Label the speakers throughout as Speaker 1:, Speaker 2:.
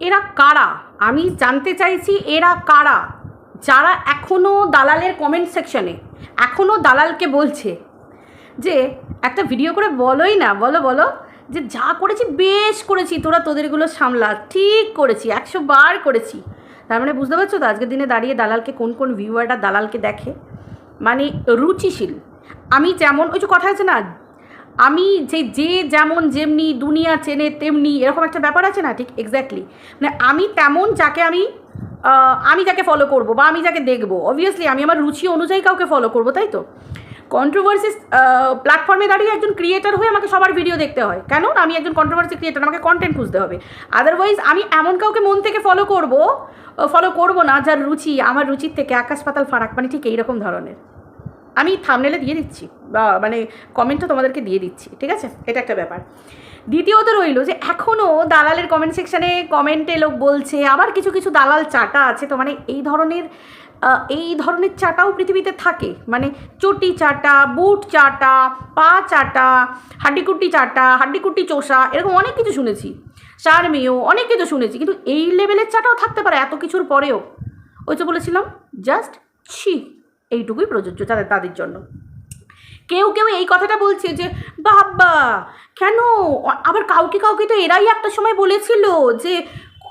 Speaker 1: এরা কারা? আমি জানতে চাইছি এরা কারা যারা এখনও দালালের কমেন্ট সেকশনে এখনও দালালকে বলছে যে একটা ভিডিও করে বলোই না, বলো বলো যে যা করেছি বেশ করেছি, তোরা তোদেরগুলো সামলা, ঠিক করেছি, 100 বার করেছি। তার মানে বুঝতে পারছো তো আজকের দিনে দাঁড়িয়ে দালালকে কোন কোন ভিউয়ারটা দালালকে দেখে, মানে রুচিশীল। আমি যেমন ওই যে কথা আছে না, আমি যে যেমন যেমনি দুনিয়া চেনে তেমনি, এরকম একটা ব্যাপার আছে না, ঠিক এক্স্যাক্টলি মানে আমি তেমন যাকে আমি যাকে ফলো করবো বা আমি যাকে দেখবো, অবভিয়াসলি আমি আমার রুচি অনুযায়ী কাউকে ফলো করবো, তাই তো। কন্ট্রোভার্সি প্ল্যাটফর্মে দাঁড়িয়ে একজন ক্রিয়েটার হয়ে আমাকে সবার ভিডিও দেখতে হয়, কেন? আমি একজন কন্ট্রোভার্সি ক্রিয়েটার, আমাকে কন্টেন্ট খুঁজতে হবে। আদারওয়াইজ আমি এমন কাউকে মন থেকে ফলো করবো না যার রুচি আমার রুচির থেকে আকাশ পাতাল ফারাক, মানে ঠিক এইরকম ধরনের। আমি থাম্বনেলে দিয়ে দিচ্ছি বা মানে কমেন্টও তোমাদেরকে দিয়ে দিচ্ছি, ঠিক আছে? এটা একটা ব্যাপার। দ্বিতীয়ত রইল যে এখনও দালালের কমেন্ট সেকশানে কমেন্টে লোক বলছে, আবার কিছু কিছু দালাল চাটা আছে, তো মানে এই ধরনের চাটাও পৃথিবীতে থাকে, মানে চটি চাটা, বুট চাটা, পা চাটা, হাড্ডিকুটি চোষা, এরকম অনেক কিছু শুনেছি, শারমিও অনেক কিছু শুনেছি, কিন্তু এই লেভেলের চাটাও থাকতে পারে এত কিছুর পরেও। ওই যে বলেছিলাম জাস্ট ছি, এইটুকুই প্রযোজ্য তাদের জন্য। কেউ এই কথাটা বলছে যে বাবা কেন, আবার কাউকে তো এরাই একটা সময় বলেছিল যে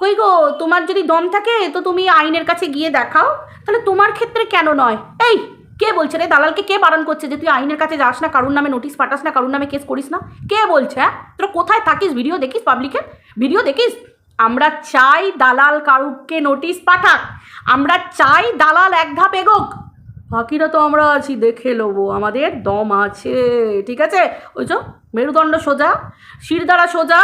Speaker 1: কই গো, তোমার যদি দম থাকে তো তুমি আইনের কাছে গিয়ে দেখাও, তাহলে তোমার ক্ষেত্রে কেন নয়? এই কে বলছে রে? দালালকে কে বারণ করছে যে তুই আইনের কাছে যাস না, কারুর নামে নোটিশ পাঠাস না, কারুর নামে কেস করিস না? কে বলছে? হ্যাঁ, তোরা কোথায় থাকিস? ভিডিও দেখিস? পাবলিকের ভিডিও দেখিস? আমরা চাই দালাল কারুকে নোটিশ পাঠাক, আমরা চাই দালাল এক ধাপ এগোক, বাকিরা তো আমরা আছি, দেখে নেবো, আমাদের দম আছে, ঠিক আছে? ওই যে মেরুদণ্ড সোজা, শিরদাঁড়া সোজা,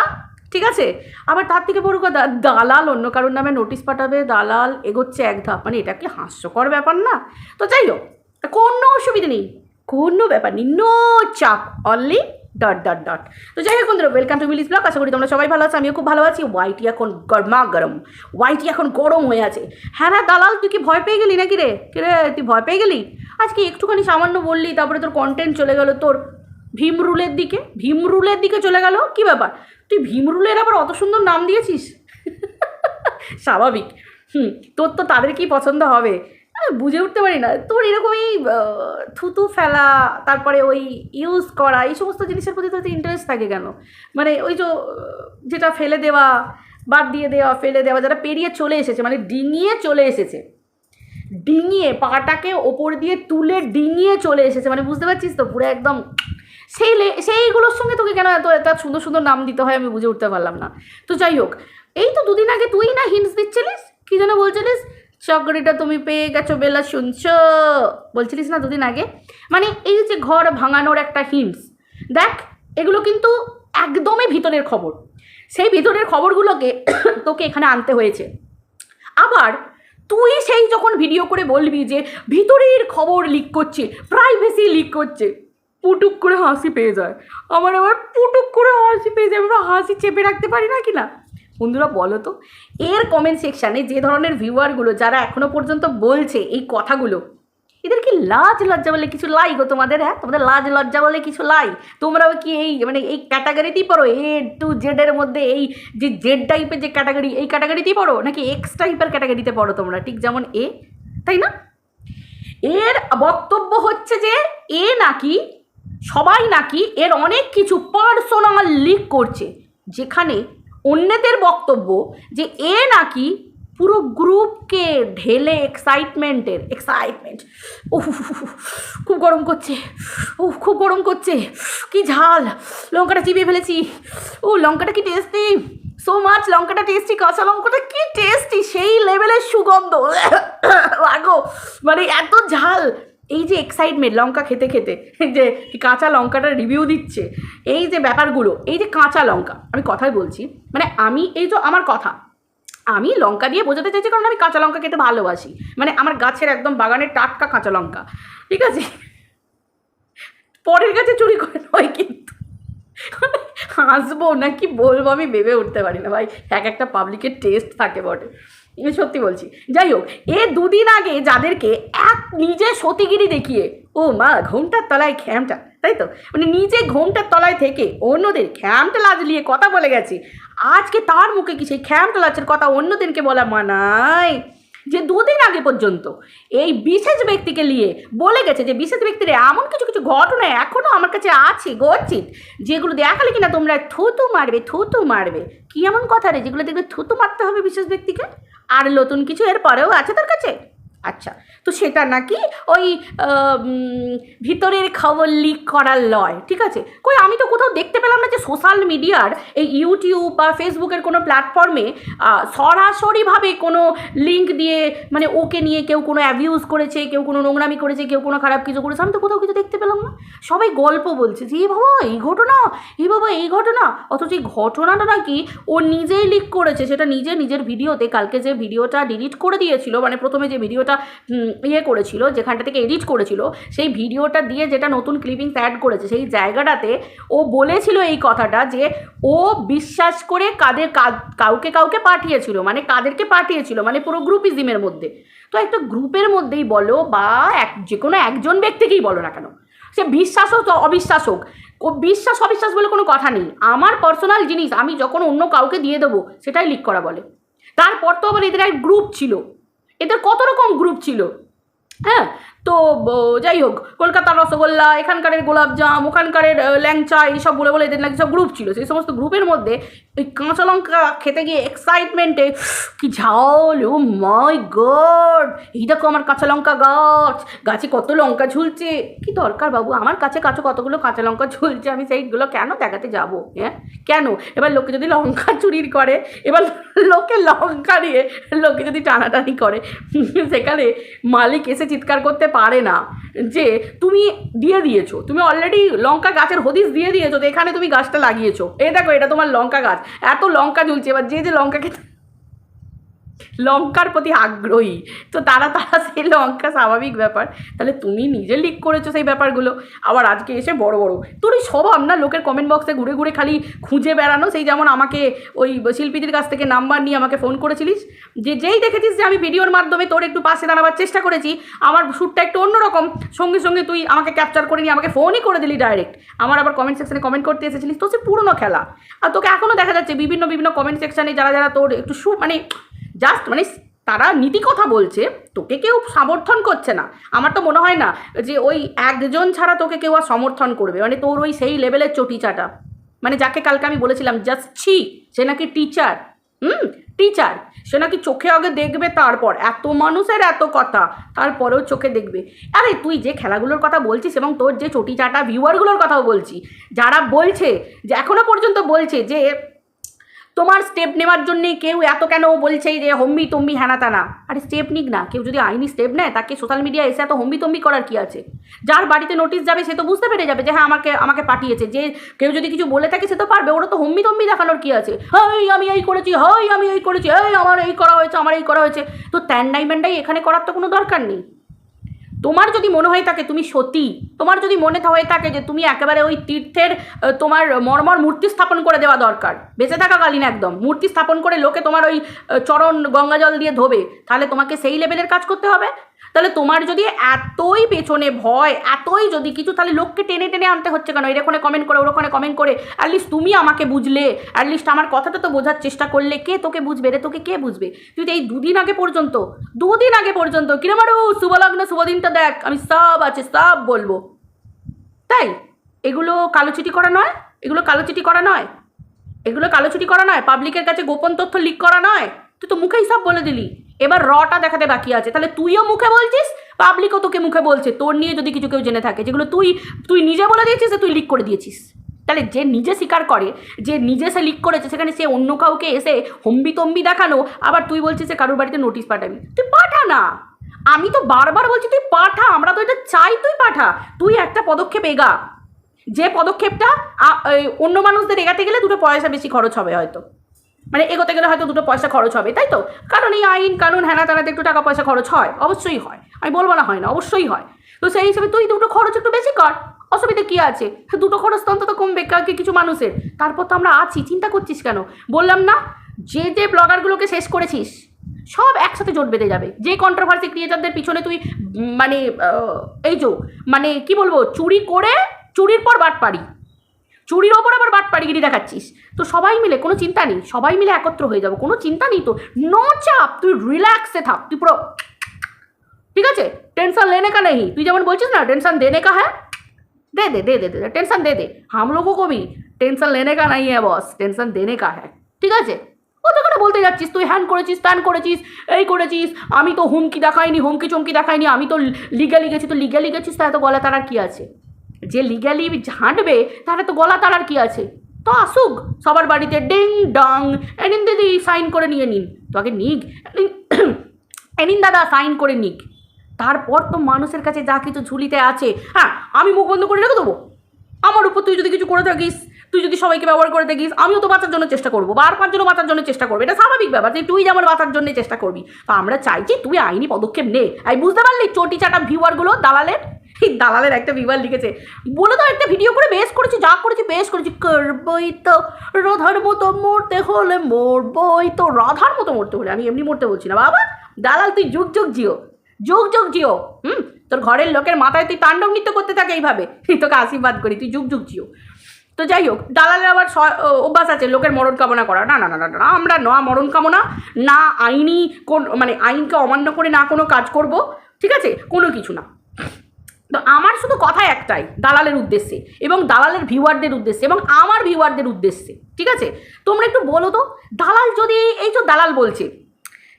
Speaker 1: ঠিক আছে? আবার তার থেকে বড় কথা, দালাল অন্য কারোর নামে নোটিশ পাঠাবে, দালাল এগোচ্ছে এক ধাপ, মানে এটা কি হাস্যকর ব্যাপার না? তো যাই হোক, কোনো অসুবিধা নেই, কোনো ব্যাপার নেই, নো চাপ, অনলি ... তো যাই হোক বন্ধুরা, ওয়েলকাম টু মিলিস ব্লগ। আশা করি তোমরা সবাই ভালো আছো, আমিও খুব ভালো আছি। ওয়াইটি এখন ওয়াইটি এখন গরম হয়ে আছে। হ্যাঁ না দালাল, তুই কি ভয় পেয়ে গেলি নাকি রে? তুই ভয় পেয়ে গেলি? আজকে একটুখানি সামান্য বললি, তারপরে তোর কন্টেন্ট চলে গেল তোর ভীমরুলের দিকে চলে গেল। কি ব্যাপার, তুই ভীমরুলের আবার অত সুন্দর নাম দিয়েছিস? স্বাভাবিক, তোর তো তাদেরকেই পছন্দ হবে। বুঝে উঠতে পারি না তোর এরকমই থুতু ফেলা, তারপরে ওই ইউজ করা, এই সমস্ত জিনিসের প্রতি তোর ইন্টারেস্ট থাকে কেন? মানে ওই যেটা ফেলে দেওয়া, বাদ দিয়ে দেওয়া, ফেলে দেওয়া, যারা পেরিয়ে চলে এসেছে, মানে ডিঙিয়ে চলে এসেছে, ডিঙিয়ে পাটাকে ওপর দিয়ে তুলে ডিঙিয়ে চলে এসেছে, মানে বুঝতে পারছিস তো, পুরো একদম সেইগুলোর সঙ্গে তোকে কেন এত সুন্দর সুন্দর নাম দিতে হয় আমি বুঝে উঠতে পারলাম না। তো যাই হোক, এই তো দুদিন আগে তুই না হিন্টস দিচ্ছিলিস, কি যেন বলছিলিস, চাকরিটা তুমি পেয়ে গেছো বেলা, শুনছো বলছিলিস না দুদিন আগে? মানে এই যে ঘর ভাঙানোর একটা হিন্টস, দেখ এগুলো কিন্তু একদমই ভিতরের খবর, সেই ভিতরের খবরগুলোকে তোকে এখানে আনতে হয়েছে। আবার তুই সেই যখন ভিডিও করে বলবি যে ভিতরের খবর লিক করছে, প্রাইভেসি লিক করছে, পুটুক করে হাসি পেয়ে যায় আমার, আবার পুটুক করে হাসি পেয়ে যায়, আমরা হাসি চেপে রাখতে পারি না কি না? বন্ধুরা বলো তো, এর কমেন্ট সেকশানে যে ধরনের ভিউয়ারগুলো যারা এখনো পর্যন্ত বলছে এই কথাগুলো, এদের কি লাজ লজ্জা বলে কিছু লাই গো তোমাদের? হ্যাঁ, তোমাদের লাজ লজ্জা বলে কিছু লাই? তোমরাও কি এই মানে এই ক্যাটাগরিতেই পড়ো, A to Z মধ্যে এই যে জেড টাইপের যে ক্যাটাগরি, এই ক্যাটাগরিতেই পড়ো, নাকি এক্স টাইপের ক্যাটাগরিতে পড়ো তোমরা? ঠিক যেমন এ, তাই না? এর বক্তব্য হচ্ছে যে সবাই নাকি এর অনেক কিছু পার্সোনাল লিক করছে, যেখানে অন্যদের বক্তব্য যে এ নাকি পুরো গ্রুপকে ঢেলে এক্সাইটমেন্ট, খুব গরম করছে, কি ঝাল, লঙ্কাটা চিবিয়ে ফেলেছি, লঙ্কাটা কি টেস্টি, সো মাচ, লঙ্কাটা টেস্টি, কাঁচা লঙ্কাটা কি টেস্টি, সেই লেভেলের সুগন্ধ, আগো মানে এত ঝাল। এই যে এক্সাইটমেন্ট লঙ্কা খেতে খেতে, যে কাঁচা লঙ্কাটার রিভিউ দিচ্ছে, এই যে ব্যাপারগুলো, এই যে কাঁচা লঙ্কা, আমি কথাই বলছি, মানে আমি এই তো আমার কথা, আমি লঙ্কা দিয়ে বোঝাতে চাইছি কারণ আমি কাঁচা লঙ্কা খেতে ভালোবাসি, মানে আমার গাছের একদম বাগানের টাটকা কাঁচা লঙ্কা, ঠিক আছে? পরের কাছে চুরি করে নয়, কিন্তু হাসবো না কি বলবো আমি ভেবে উঠতে পারি না ভাই, একটা পাবলিকের টেস্ট থাকে বটে, সত্যি বলছি। যাই হোক, দুদিন আগে যাদেরকে নিজে সতীগিরি দেখিয়ে, ও মা ঘোমটার তলায় খ্যামটা, তাই তো, মানে নিজে ঘোমটার তলায় থেকে অন্যদের খ্যামটা লাজলিয়ে কথা বলে গেছে, আজকে তার মুখে কি সেই খ্যামটা লাচের কথা অন্যদিনকে বলা মানায়? যে দুদিন আগে পর্যন্ত এই বিশেষ ব্যক্তিকে নিয়ে বলে গেছে যে বিশেষ ব্যক্তির এমন কিছু কিছু ঘটনা এখনও আমার কাছে আছে গচ্ছিত, যেগুলো দেখালে কিনা তোমরা থুতু মারবে। কি এমন কথা রে যেগুলো দেখলে থুতু মারতে হবে বিশেষ ব্যক্তিকে? আর নতুন কিছু এর পরেও আছে তোর কাছে? আচ্ছা, তো সেটা নাকি ওই ভিতরের খবর লিক করার লয়, ঠিক আছে? কই আমি তো কোথাও দেখতে পেলাম না যে সোশ্যাল মিডিয়ার এই ইউটিউব বা ফেসবুকের কোনো প্ল্যাটফর্মে সরাসরিভাবে কোনো লিঙ্ক দিয়ে মানে ওকে নিয়ে কেউ কোনো অ্যাবিউজ করেছে, কেউ কোনো নোংরামি করেছে, কেউ কোনো খারাপ কিছু করেছে। আমি তো কোথাও কিছু দেখতে পেলাম না। সবাই গল্প বলছে যে বাবা এই ঘটনা, বাবা এই ঘটনা, অথচ এই ঘটনাটা নাকি ও নিজেই লিক করেছে। সেটা নিজের ভিডিওতে, কালকে যে ভিডিওটা ডিলিট করে দিয়েছিল, মানে প্রথমে যে ভিডিওটা করেছিল, যেখানটা থেকে এডিট করেছিল, সেই ভিডিওটা দিয়ে যেটা নতুন ক্লিপিংস অ্যাড করেছে, সেই জায়গাটাতে ও বলেছিল এই কথাটা যে ও বিশ্বাস করে কাউকে পাঠিয়েছিল, মানে কাদেরকে পাঠিয়েছিল, মানে পুরো গ্রুপিজমের মধ্যে। তো একটা গ্রুপের মধ্যেই বলো বা যে কোনো একজন ব্যক্তিকেই বলো না কেন, সে বিশ্বাস হোক অবিশ্বাস হোক, ও বিশ্বাস অবিশ্বাস বলে কোনো কথা নেই। আমার পার্সোনাল জিনিস আমি যখন অন্য কাউকে দিয়ে দেবো সেটাই লিক করা বলে। তারপর তো আবার এদের এক গ্রুপ ছিল, এদের কত রকম গ্রুপ ছিল। হ্যাঁ, তো যাই হোক, কলকাতার রসগোল্লা, এখানকারের গোলাপজাম, ওখানকারের ল্যাংচা, এইসব বলে এদের নাকি সব গ্রুপ ছিল। সেই সমস্ত গ্রুপের মধ্যে ওই কাঁচা লঙ্কা খেতে গিয়ে এক্সাইটমেন্টে কি ঝাল, ও মাই গড, এই দেখো আমার কাঁচা লঙ্কা গাছে কত লঙ্কা ঝুলছে। কি দরকার বাবু, আমার কাছে কতগুলো কাঁচা লঙ্কা ঝুলছে, আমি সেইগুলো কেন দেখাতে যাবো? হ্যাঁ কেন? এবার লোকে যদি লঙ্কা চুরির করে, এবার লোকে লঙ্কা নিয়ে লোকে যদি টানাটানি করে, সেখানে মালিক এসে চিৎকার করতে পারে না যে তুমি দিয়েছো, তুমি অলরেডি লঙ্কা গাছের হদিস দিয়ে দিয়েছো, তো এখানে তুমি গাছটা লাগিয়েছো, এই দেখো এটা তোমার লঙ্কা গাছ, এত লঙ্কা ঝুলছে। এবার যে লঙ্কাকে লঙ্কার প্রতি আগ্রহী, তো তারা সেই লঙ্কা, স্বাভাবিক ব্যাপার। তাহলে তুমি নিজে লিক করেছো সেই ব্যাপারগুলো, আবার আজকে এসে বড় তোর ওই স্বভাব না লোকের কমেন্ট বক্সে ঘুরে ঘুরে খালি খুঁজে বেড়ানো। সেই যেমন আমাকে ওই শিল্পীদের কাছ থেকে নাম্বার নিয়ে আমাকে ফোন করেছিলিস, যেই দেখেছিস যে আমি ভিডিওর মাধ্যমে তোর একটু পাশে দাঁড়াবার চেষ্টা করেছি, আমার শ্যুটটা একটু অন্যরকম, সঙ্গে সঙ্গে তুই আমাকে ক্যাপচার করে নিয়ে আমাকে ফোনই করে দিলি ডাইরেক্ট। আমার আবার কমেন্ট সেকশনে কমেন্ট করতে এসেছিলিস, তো সে পুরনো খেলা। আর তোকে এখনও দেখা যাচ্ছে বিভিন্ন কমেন্ট সেকশনে যারা তোর একটু মানে জাস্ট মানে তারা নীতি কথা বলছে, তোকে কেউ সমর্থন করছে না। আমার তো মনে হয় না যে ওই একজন ছাড়া তোকে কেউ আর সমর্থন করবে, মানে তোর ওই সেই লেভেলের চটিচাটা, মানে যাকে কালকে আমি বলেছিলাম জাস্ট সে নাকি টিচার, টিচার, সে নাকি চোখে আগে দেখবে, তারপর এত মানুষের এত কথা, তারপরেও চোখে দেখবে। আরে তুই যে খেলাগুলোর কথা বলছিস এবং তোর যে চটিচাটা ভিউয়ারগুলোর কথাও বলছি, যারা বলছে যে এখনও পর্যন্ত বলছে যে তোমার স্টেপ নেওয়ার জন্যে কেউ এত কেন বলছে যে হম্বি তম্বি হ্যানা তানা। আরে স্টেপ নিক না, কেউ যদি আইনি স্টেপ নেয় তাকে সোশ্যাল মিডিয়া এসে এত হম্বি তম্বি করার কি আছে? যার বাড়িতে নোটিশ যাবে সে তো বুঝতে পেরে যাবে যে হ্যাঁ আমাকে পাঠিয়েছে। যে কেউ যদি কিছু বলে থাকে সে তো পারবে, ওরা তো হম্বি তম্বি দেখানোর কি আছে? হাই আমি এই করেছি, হাই আমি এই করেছি, এই আমার এই করা হয়েছে, আমার এই করা হয়েছে। তো ত্যান্ডাই ম্যান্ডাই এখানে করার তো কোনো দরকার নেই। তোমার যদি মনে হয়ে থাকে তুমি সতী, তোমার যদি মনে হয়ে থাকে যে তুমি একেবারে ওই তীর্থের তোমার মর্মর মূর্তি স্থাপন করে দেওয়া দরকার, বেঁচে থাকাকালীন একদম মূর্তি স্থাপন করে লোকে তোমার ওই চরণ গঙ্গাজল দিয়ে ধোবে, তাহলে তোমাকে সেই লেভেলের কাজ করতে হবে। তাহলে তোমার যদি এতই পেছনে ভয়, এতই যদি কিছু, তাহলে লোককে টেনে টেনে আনতে হচ্ছে কেন? এরকম কমেন্ট করে ওরকম কমেন্ট করে অ্যাটলিস্ট তুমি আমাকে বুঝলে, অ্যাটলিস্ট আমার কথাটা তো বোঝার চেষ্টা করলে। কে তোকে বুঝবে রে? তোকে কে বুঝবে? তুই তো এই দুদিন আগে পর্যন্ত কিরে মারু শুভলগ্ন শুভদিনটা দেখ, আমি সব আছে সব বলবো। তাই এগুলো কালোচিটি করা নয়, এগুলো কালোচিটি করা নয়, পাবলিকের কাছে গোপন তথ্য লিক করা নয়। তুই তো মুখেই সব বলে দিলি, এবার রটা দেখাতে বাকি আছে। তাহলে তুইও মুখে বলছিস, পাবলিকও তোকে মুখে বলছে, তোর নিয়ে যদি কিছু কেউ জেনে থাকে যেগুলো তুই নিজে বলে দিয়েছিস, তুই লিক করে দিয়েছিস। তাহলে যে নিজে স্বীকার করে যে নিজে সে লিক করেছে, সেখানে সে অন্য কাউকে এসে হম্বি দেখানো, আবার তুই বলছিস যে কারোর বাড়িতে নোটিশ পাঠাবি। তুই পাঠা না, আমি তো বারবার বলছি তুই পাঠা, আমরা তো এটা চাই তুই পাঠা। তুই একটা পদক্ষেপ এগা, যে পদক্ষেপটা অন্য মানুষদের এগাতে গেলে 2 পয়সা বেশি খরচ হবে, হয়তো মানে এগোতে গেলে হয়তো 2 পয়সা খরচ হবে, তাই তো? কারণ এই আইন কানুন হ্যানা তানাতে একটু টাকা পয়সা খরচ হয়, অবশ্যই হয়, আমি বলবো না হয় না, অবশ্যই হয়। তো সেই হিসেবে তুই 2 খরচ একটু বেশি কর, অসুবিধা কী আছে? 2 খরচ তো অন্তত কমবে কিছু মানুষের। তারপর তো আমরা আছি, চিন্তা করছিস কেন? বললাম না, যে ব্লগারগুলোকে শেষ করেছিস সব একসাথে জোট বেঁধে যাবে। যে কন্ট্রোভার্সি ক্রিয়েটারদের পিছনে তুই মানে এই যে মানে কি বলবো, চুরির পর বাটপাড়ি, চুরির ওপর আবার বাটপাড়িগিরি দেখাচ্ছিস। তো সবাই মিলে, কোনো চিন্তা নেই, সবাই মিলে একত্র হয়ে যাবো, কোনো চিন্তা নেই তো, নো চাপ, তুই রিল্যাক্সে থাক, তুই পুরো ঠিক আছে, टेंशन लेने का नहीं, তুই যেমন বলছিস না टेंशन देने का है, दे दे दे दे दे टेंशन दे दे, हम लोगों को भी टेंशन लेने का नहीं है बॉस, टेंशन देने का है, ঠিক আছে। ও তো কেন বলতে যাচ্ছিস তুই হ্যান করেছিস ত্যান করেছিস এই করেছিস, আমি তো হুমকি দেখাইনি, হুমকি চমকি দেখাইনি, আমি তো লিগালি গেছি, তো লিগালি গেছিস তাহলে তো গলা তাড়ার কী আছে, যে লিগালি হাঁটবে তাহলে তো গলা তাড়ার কী আছে, তো আসুক সবার বাড়িতে ডিং ডং, এনিন দিদি সাইন করে নিয়ে নিন, তো আগে নিক, এনিন দাদা সাইন করে নিক, তারপর তো মানুষের কাছে যা কিছু ঝুলিতে আছে, হ্যাঁ আমি মুখ বন্ধ করে রেখে দেবো, আমার উপর তুই যদি কিছু করে থাকিস, তুই যদি সবাইকে ব্যবহার করে থাকিস, আমিও তো বাঁচার জন্য চেষ্টা করবো, বা আর পাঁচজনও বাঁচার জন্য চেষ্টা করবো, এটা স্বাভাবিক ব্যাপার যে তুই যেমন বাঁচার জন্য চেষ্টা করবি, তো আমরা চাইছি তুই আইনি পদক্ষেপ নে। এই বুঝতে পারলি চটি চাটা ভিউয়ারগুলো দালালের, এই দালালের একটা ভিউয়ার লিখেছে, বলে তো একটা ভিডিও করে বেশ করেছি, যা করেছি বেশ করেছি, করবই তো রাধার মতো মরতে হলে মরবই তো, রাধার মতো মরতে হলে, আমি এমনি মরতে বলছি না বাবা, দালাল তুই যুগ যুগ জিও, যুগ যুগ জিও, তোর ঘরের লোকের মাথায় তুই তাণ্ডব নৃত্য করতে থাকে এইভাবে, তোকে আশীর্বাদ করি, তুই যুগ যুগ জিও। তো যাই হোক, দালালের আবার অভ্যাস আছে লোকের মরণ কামনা করা, না না না না না, আমরা না মরণ কামনা, না আইনি কোন মানে আইনকে অমান্য করে না কোনো কাজ করব, ঠিক আছে, কোনো কিছু না। তো আমার শুধু কথা একটাই দালালের উদ্দেশ্যে এবং দালালের ভিউয়ারদের উদ্দেশ্যে এবং আমার ভিউয়ারদের উদ্দেশ্যে, ঠিক আছে, তোমরা একটু বলো তো, দালাল যদি, এই তো দালাল বলছে,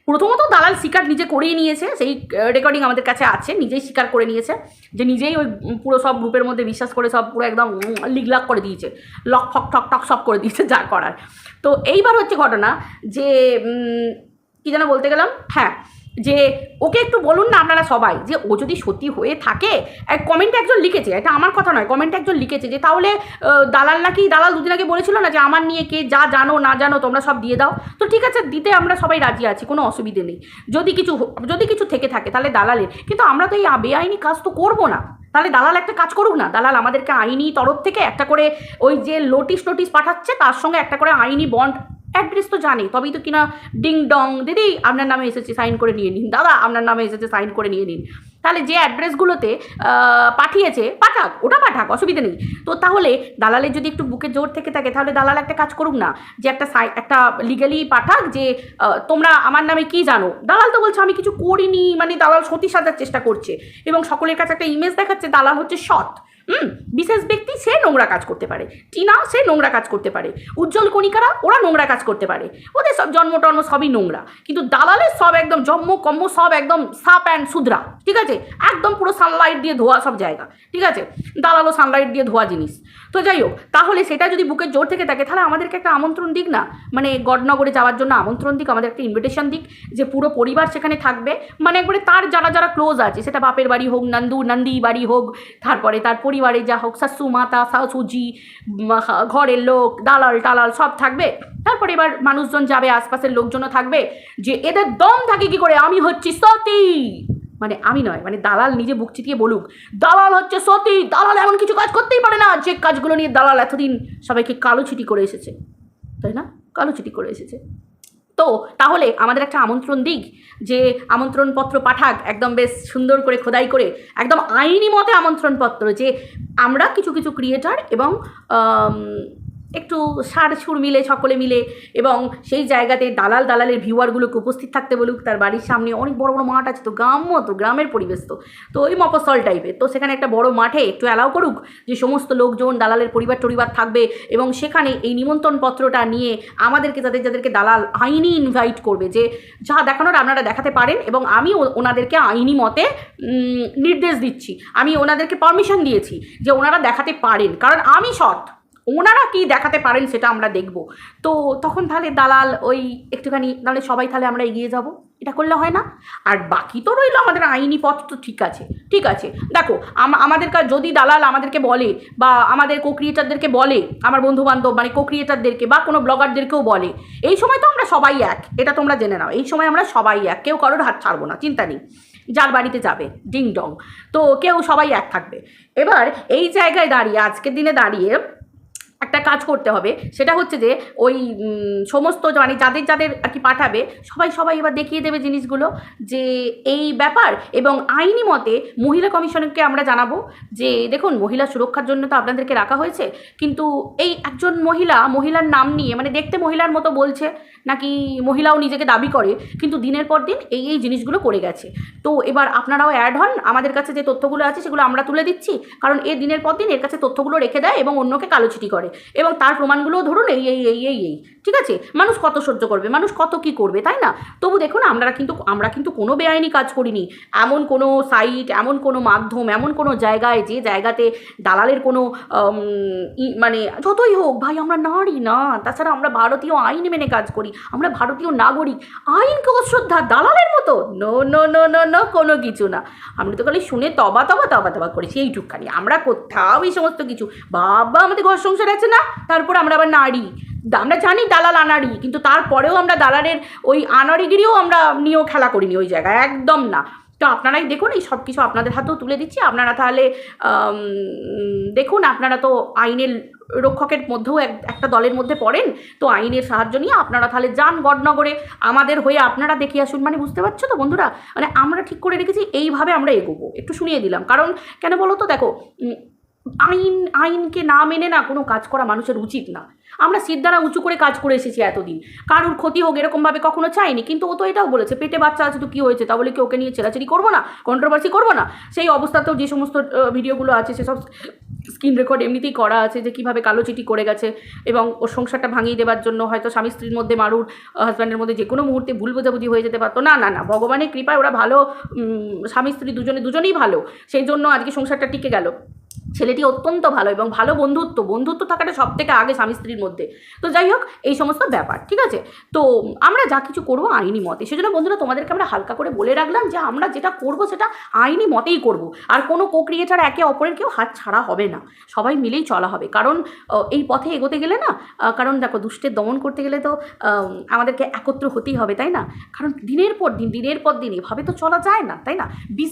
Speaker 1: প্রথমত দালাল স্বীকার নিজে করেই নিয়েছে, সেই রেকর্ডিং আমাদের কাছে আছে, নিজেই স্বীকার করে নিয়েছে যে নিজেই ওই পুরো সব গ্রুপের মধ্যে বিশ্বাস করে সব পুরো একদম লিগলাক করে দিয়েছে, লক ফক ঠক ঠক সব করে দিয়েছে যা করার। তো এইবার হচ্ছে ঘটনা যে কী যেন বলতে গেলাম, হ্যাঁ, যে ওকে একটু বলুন না আপনারা সবাই, যে ও যদি সত্যি হয়ে থাকে, এক কমেন্টে একজন লিখেছে, এটা আমার কথা নয়, কমেন্টে একজন লিখেছে যে তাহলে দালাল নাকি, দালাল দুদিন আগে বলেছিল না যে আমার নিয়ে কে যা জানো না জানো তোমরা সব দিয়ে দাও, তো ঠিক আছে দিতে আমরা সবাই রাজি আছি, কোনো অসুবিধে নেই, যদি কিছু থেকে থাকে তাহলে দালালের, কিন্তু আমরা তো এই বেআইনি কাজ তো করবো না, তাহলে দালাল একটা কাজ করুক না, দালাল আমাদেরকে আইনি তরফ থেকে একটা করে ওই যে নোটিশ পাঠাচ্ছে তার সঙ্গে একটা করে আইনি বন্ড, অ্যাড্রেস তো জানি, তবেই তো কিনা ডিং ডং দিদি আপনার নামে এসেছে সাইন করে নিয়ে নিন, দাদা আপনার নামে এসেছে সাইন করে নিয়ে নিন, তাহলে যে অ্যাড্রেসগুলোতে পাঠিয়েছে পাঠাক, ওটা পাঠাক, অসুবিধা নেই। তো তাহলে দালালের যদি একটু বুকে জোর থেকে থাকে তাহলে দালাল একটা কাজ করুক না, যে একটা লিগালি পাঠাক যে তোমরা আমার নামে কি জানো, দালাল তো বলছে আমি কিছু করিনি, মানে দালাল সতী সাজার চেষ্টা করছে এবং সকলের কাছে একটা ইমেজ দেখাচ্ছে দালাল হচ্ছে সৎ, বিশেষ ব্যক্তি সে নোংরা কাজ করতে পারে, টিনা সে নোংরা কাজ করতে পারে, উজ্জ্বল কণিকারা ওরা নোংরা কাজ করতে পারে, ওদের সব জন্ম টন্ম সবই নোংরা, কিন্তু দালালের সব একদম জন্ম কম্ম সব একদম সাপ অ্যান্ড সুধরা, ঠিক আছে, একদম পুরো সানলাইট দিয়ে ধোয়া সব জায়গা, ঠিক আছে, দালালও সানলাইট দিয়ে ধোয়া জিনিস। তো যাই হোক, তাহলে সেটা যদি বুকের জোর থেকে থাকে তাহলে আমাদেরকে একটা আমন্ত্রণ দিক না, মানে গডনগরে যাওয়ার জন্য আমন্ত্রণ দিক, আমাদের একটা ইনভিটেশন দিক, যে পুরো পরিবার সেখানে থাকবে, মানে একবারে তার যারা যারা ক্লোজ আছে, সেটা বাপের বাড়ি হোক, নন্দী বাড়ি হোক, তারপরে তার পরিবারে যা হোক, শাশু মাতা শাশুজি, ঘরের লোক, দালাল টালাল সব থাকবে, তারপরে এবার মানুষজন যাবে, আশপাশের লোকজনও থাকবে, যে এদের দম থাকে কি করে আমি হচ্ছি সতী, মানে আমি নয়, মানে দালাল নিজে বুক চিতিয়ে বলুক দালাল হচ্ছে সতী, দালাল এমন কিছু কাজ করতেই পারে না যে কাজগুলো নিয়ে দালাল এতদিন সবাইকে কালোছিটি করে এসেছে, তাই না, কালোছিটি করে এসেছে। তো তাহলে আমাদের একটা আমন্ত্রণ দিক, যে আমন্ত্রণপত্র পাঠাক একদম বেশ সুন্দর করে খোদাই করে, একদম আইনি মতে আমন্ত্রণপত্র, যে আমরা কিছু কিছু ক্রিয়েটার এবং একটু সুর মিলে সকলে মিলে, এবং সেই জায়গাতে দালালের ভিউয়ারগুলোকে উপস্থিত থাকতে বলুক, তার বাড়ির সামনে অনেক বড় বড় মাঠ আছে, তো গ্রামের পরিবেশ, তো ওই মফস্বল টাইপের, তো সেখানে একটা বড় মাঠে একটু অ্যালাউ করুক যে সমস্ত লোকজন দালালের পরিবার থাকবে, এবং সেখানে এই নিমন্ত্রণ পত্রটা নিয়ে আমাদেরকে যাদেরকে দালাল আইনি ইনভাইট করবে, যে যা দেখানোর আপনারা দেখাতে পারেন, এবং আমি ওনাদেরকে আইনি মতে নির্দেশ দিচ্ছি, আমি ওনাদেরকে পারমিশন দিয়েছি যে ওনারা দেখাতে পারেন, কারণ আমি সৎ, ওনারা কি দেখাতে পারেন সেটা আমরা দেখব। তো তখন তাহলে দালাল ওই একটুখানি, তাহলে সবাই তাহলে আমরা এগিয়ে যাব, এটা করলে হয় না? আর বাকি তো রইল আমাদের আইনি পথ, তো ঠিক আছে দেখো, আমাদের যদি দালাল আমাদেরকে বলে, বা আমাদের কোক্রিয়েটারদেরকে বলে, আমার বন্ধুবান্ধব মানে কোক্রিয়েটারদেরকে বা কোনো ব্লগারদেরকেও বলে, এই সময় তো আমরা সবাই এক, এটা তোমরা জেনে নাও, এই সময় আমরা সবাই এক, কেউ কারোর হাত ছাড়বো না, চিন্তা নেই, যার বাড়িতে যাবে ডিং ডং, তো কেউ সবাই এক থাকবে। এবার এই জায়গায় দাঁড়িয়ে, আজকের দিনে দাঁড়িয়ে একটা কাজ করতে হবে, সেটা হচ্ছে যে ওই সমস্ত মানে যাদের যাদের আর কি পাঠাবে সবাই এবার দেখিয়ে দেবে জিনিসগুলো যে এই ব্যাপার, এবং আইনি মতে মহিলা কমিশনকে আমরা জানাবো যে দেখুন মহিলা সুরক্ষার জন্য তো আপনাদেরকে রাখা হয়েছে, কিন্তু এই একজন মহিলার নাম নিয়ে মানে দেখতে মহিলার মতো বলছে, নাকি মহিলাও নিজেকে দাবি করে, কিন্তু দিনের পর দিন এই জিনিসগুলো করে গেছে। তো এবার আপনারাও অ্যাড হন, আমাদের কাছে যে তথ্যগুলো আছে সেগুলো আমরা তুলে দিচ্ছি, কারণ এ দিনের পর দিন এর কাছে তথ্যগুলো রেখে দেয় এবং অন্যকে কালোচিটি করে, এবং তার প্রমাণগুলো ধরুন এই ঠিক আছে। মানুষ কত সহ্য করবে, মানুষ কত কি করবে, তাই না? তবু দেখুন আমরা কিন্তু কোনো বেআইনি কাজ করিনি। এমন কোনো সাইট, এমন কোনো মাধ্যম, এমন কোনো জায়গায় যে জায়গাতে দালালের কোনো মানে যতই হোক ভাই আমরা নারী না, তাছাড়া আমরা ভারতীয় আইন মেনে কাজ করি, আমরা ভারতীয় নাগরিক, আইনকে অশ্রদ্ধা দালালের মতো no no no no no কোনো কিছু না। আমরা তো খালি শুনে তবা করেছি এইটুকখানি, আমরা কোথাও এই সমস্ত কিছু বাবা আমাদের ঘর সংসার আছে না, তারপর আমরা আবার নারী, আমরা জানি দালাল আনাড়ি, কিন্তু তারপরেও আমরা দালালের ওই আনাড়িগিরিও আমরা নিয়েও খেলা করিনি ওই জায়গায়, একদম না। তো আপনারাই দেখুন, এই সব কিছু আপনাদের হাতেও তুলে দিচ্ছি, আপনারা তাহলে দেখুন, আপনারা তো আইনের রক্ষকের মধ্যেও একটা দলের মধ্যে পড়েন, তো আইনের সাহায্য নিয়ে আপনারা তাহলে যান গডনগরে, আমাদের হয়ে আপনারা দেখিয়ে আসুন। মানে বুঝতে পারছো তো বন্ধুরা, মানে আমরা ঠিক করে রেখেছি এইভাবে আমরা এগোবো, একটু শুনিয়ে দিলাম। কারণ কেন বলো তো, দেখো আইনকে না মেনে না কোনো কাজ করা মানুষের উচিত না। আমরা সিদ্ধারা উঁচু করে কাজ করে এসেছি এতদিন, কারুর ক্ষতি হোক এরকমভাবে কখনো চাইনি, কিন্তু ও তো এটাও বলেছে পেটে বাচ্চা আছে তো কী হয়েছে, তা বলে কি ওকে নিয়ে ছেড়াছেড়ি করবো না, কন্ট্রোভার্সি করবো না? সেই অবস্থাতেও যে সমস্ত ভিডিওগুলো আছে সেসব স্ক্রিন রেকর্ড এমনিতেই করা আছে যে কীভাবে কালোচিটি করে গেছে, এবং ওর সংসারটা ভাঙিয়ে দেওয়ার জন্য হয়তো স্বামী স্ত্রীর মধ্যে মারুর হাজব্যান্ডের মধ্যে যে কোনো মুহূর্তে ভুল বোঝাবুঝি হয়ে যেতে পারতো। না ভগবানের কৃপায় ওরা ভালো, স্বামী স্ত্রী দুজনেই ভালো, সেই জন্য আজকে সংসারটা টিকে গেল। ছেলেটি অত্যন্ত ভালো এবং ভালো বন্ধুত্ব থাকাটা সব থেকে আগে স্বামী স্ত্রীর মধ্যে। তো যাই হোক, এই সমস্ত ব্যাপার ঠিক আছে। তো আমরা যা কিছু করবো আইনি মতে, সেজন্য বন্ধুরা তোমাদেরকে আমরা হালকা করে বলে রাখলাম যে আমরা যেটা করব সেটা আইনি মতেই করব, আর কোনো ক্রিয়েটার একে অপরের কেউ হাত ছাড়া হবে না, সবাই মিলেই চলা হবে। কারণ এই পথে এগোতে গেলে না, কারণ দেখো দুষ্টের দমন করতে গেলে তো আমাদেরকে একত্র হতেই হবে, তাই না? কারণ দিনের পর দিন এভাবে তো চলা যায় না, তাই না?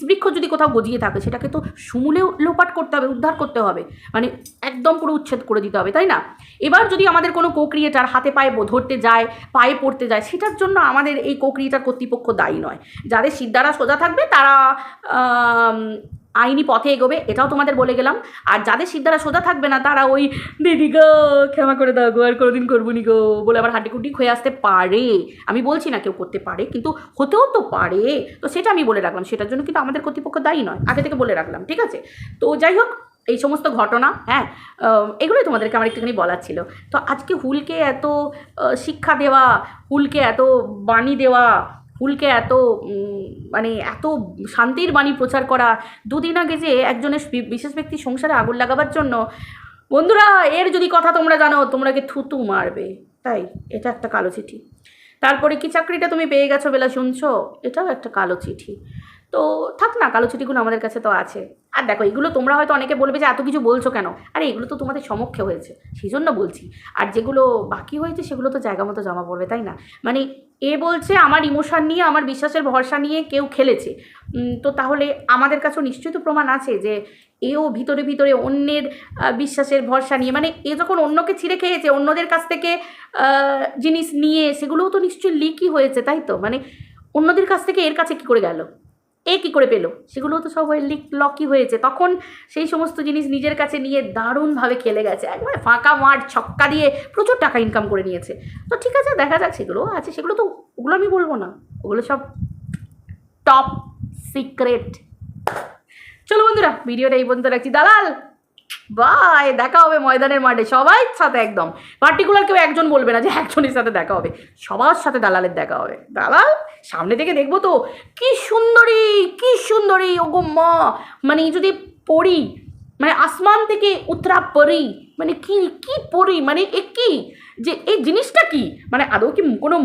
Speaker 1: বৃক্ষ যদি কোথাও গজিয়ে থাকে সেটাকে তো সমূলে লোপাট করতে হবে, উদ্ধার করতে হবে, মানে একদম পুরো উচ্ছেদ করে দিতে হবে, তাই না? এবার যদি আমাদের কোনো ক্রিয়েটার হাতে পায়ে ধরতে যায়, পায়ে পড়তে যায়, সেটার জন্য আমাদের এই ক্রিয়েটার কর্তৃপক্ষ দায়ী নয়। যাদের সিদ্ধারা সোজা থাকবে তারা আইনি পথে এগোবে, এটাও তোমাদের বলে গেলাম। আর যাদের সিদ্ধারা সোজা থাকবে না তারা ওই দিদি গো ক্ষমা করে দাও গো, আর কোনোদিন করবো নি গো বলে আবার হাঁটিকুটি হয়ে আসতে পারে। আমি বলছি না কেউ করতে পারে, কিন্তু হতেও তো পারে। তো সেটা আমি বলে রাখলাম, সেটার জন্য কিন্তু আমাদের কর্তৃপক্ষ দায়ী নয়, আগে থেকে বলে রাখলাম, ঠিক আছে? তো যাই হোক, এই সমস্ত ঘটনা, হ্যাঁ, এগুলোই তোমাদেরকে আমার একটুখানি বলার ছিল। তো আজকে হুলকে এত শিক্ষা দেওয়া, হুলকে এত বাণী দেওয়া, হুলকে এত মানে এত শান্তির বাণী প্রচার করা, দুদিন আগে যে একজনের বিশেষ ব্যক্তির সংসারে আগুন লাগাবার জন্য, বন্ধুরা এর যদি কথা তোমরা জানো তোমরা কি থুতু মারবে। তাই এটা একটা কালো চিঠি। তারপরে কি চাকরিটা তুমি পেয়ে গেছো বেলা শুনছো, এটাও একটা কালো চিঠি। তো থাক না, কালো চিঠিগুলো আমাদের কাছে তো আছে। আর দেখো এগুলো তোমরা হয়তো অনেকে বলবে যে এত কিছু বলছো কেন, আরে এগুলো তো তোমাদের সমক্ষে হয়েছে সেই জন্য বলছি, আর যেগুলো বাকি হয়েছে সেগুলো তো জায়গা মতো জমা পড়বে, তাই না? মানে এ বলছে আমার ইমোশন নিয়ে, আমার বিশ্বাসের ভরসা নিয়ে কেউ খেলেছে, তো তাহলে আমাদের কাছেও নিশ্চয়ই তো প্রমাণ আছে যে এও ভিতরে অন্যের বিশ্বাসের ভরসা নিয়ে, মানে এ যখন অন্যকে ছিঁড়ে খেয়েছে, অন্যদের কাছ থেকে জিনিস নিয়ে, সেগুলোও তো নিশ্চয়ই লিকই হয়েছে, তাই তো? মানে অন্যদের কাছ থেকে এর কাছে কী করে গেল, এ কী করে পেলো, সেগুলোও তো সব লকই হয়েছে। তখন সেই সমস্ত জিনিস নিজের কাছে নিয়ে দারুণভাবে খেলে গেছে, একবারে ফাঁকা মাঠ ছক্কা দিয়ে প্রচুর টাকা ইনকাম করে নিয়েছে। তো ঠিক আছে, দেখা যাক, সেগুলো আছে, সেগুলো তো, ওগুলো আমি বলবো না, ওগুলো সব টপ সিক্রেট। চলো বন্ধুরা, ভিডিওটা এই পর্যন্ত রাখছি। দালাল বাই, দেখা হবে ময়দানের মাঠে সবাই সাথে, একদম পার্টিকুলার কেউ একজন বলবে না যে একজনের সাথে দেখা হবে, সবার সাথে দালালের দেখা হবে। দালাল সামনে থেকে দেখবো তো, কি সুন্দরী ও গো মা, মানে যদি পড়ি, মানে আসমান থেকে উত্তরা পরি, মানে কি পরি, মানে এ কি যে এই জিনিসটা কি, মানে আদৌ কি কোনো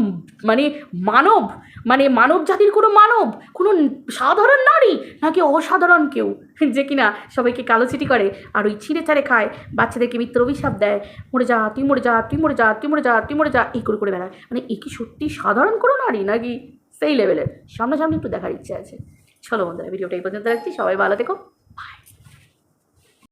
Speaker 1: মানে মানব জাতির কোনো সাধারণ নারী, নাকি অসাধারণ কেউ যে কিনা সবাইকে কালোচিটি করে আর ওই ছিঁড়ে ছাড়ে খায়, বাচ্চাদেরকে মিত্র অভিশাপ দেয়, মরে যা তুই মরে যা তুই মরে যা তুই মরে যা তুই মরে যা, এই করে বেড়ায়। মানে এ কি সত্যি সাধারণ কোনো নারী, নাকি সেই লেভেলের? সামনাসামনি একটু দেখার ইচ্ছে আছে। চলো বন্ধুরা, ভিডিওটা এই পর্যন্ত রাখছি, সবাই ভালো থেকো।